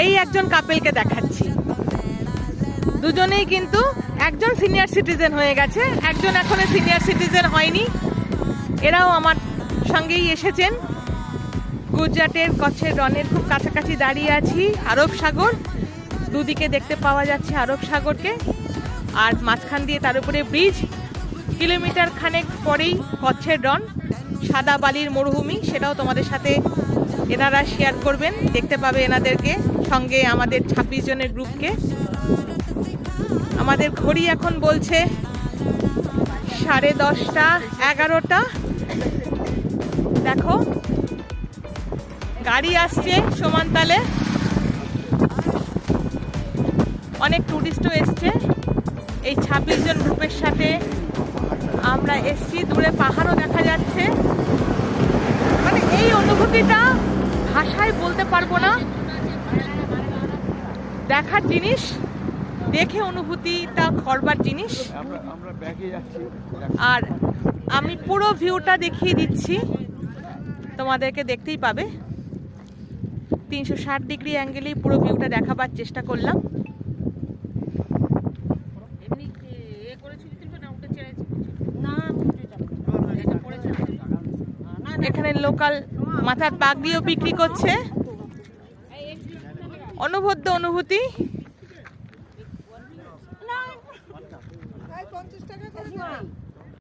এই একজন কাপেলকে দেখাচ্ছি, দুজনেই কিন্তু একজন সিনিয়র সিটিজেন হয়ে গেছে, একজন এখনো সিনিয়র সিটিজেন হয়নি। এরাও আমার সঙ্গেই এসেছেন। গুজরাটের কচ্ছের রনের খুব কাছাকাছি দাঁড়িয়ে আছি। আরব সাগর, দুদিকে দেখতে পাওয়া যাচ্ছে আরব সাগরকে, আর মাঝখান দিয়ে তার উপরে ব্রিজ। কিলোমিটার খানেক পরেই কচ্ছের রন, সাদা বালির মরুভূমি, সেটাও তোমাদের সাথে এনারা শেয়ার করবেন। দেখতে পাবে এনাদেরকে, সঙ্গে আমাদের 26 জনের গ্রুপকে। আমাদের ঘড়ি এখন বলছে 10:30, 11টা। দেখো গাড়ি আসছে সমান তালে, অনেক টুরিস্টও এসছে। এই 26 জন গ্রুপের সাথে আমরা এসছি। দূরে পাহাড়ও দেখা যাচ্ছে। মানে এই অনুভূতিটা ভাষায় বলতে পারবো না, দেখার জিনিস, দেখে অনুভূতিটা করবার জিনিস। আর আমি পুরো ভিউটা দেখিয়ে দিচ্ছি তোমাদেরকে, দেখতেই পাবে। 360 ডিগ্রি অ্যাঙ্গেলেই পুরো ভিউটা দেখাবার চেষ্টা করলাম। এখানে লোকাল মাথার পাগড়িও বিক্রি করছে। অনবদ্য অনুভূতি।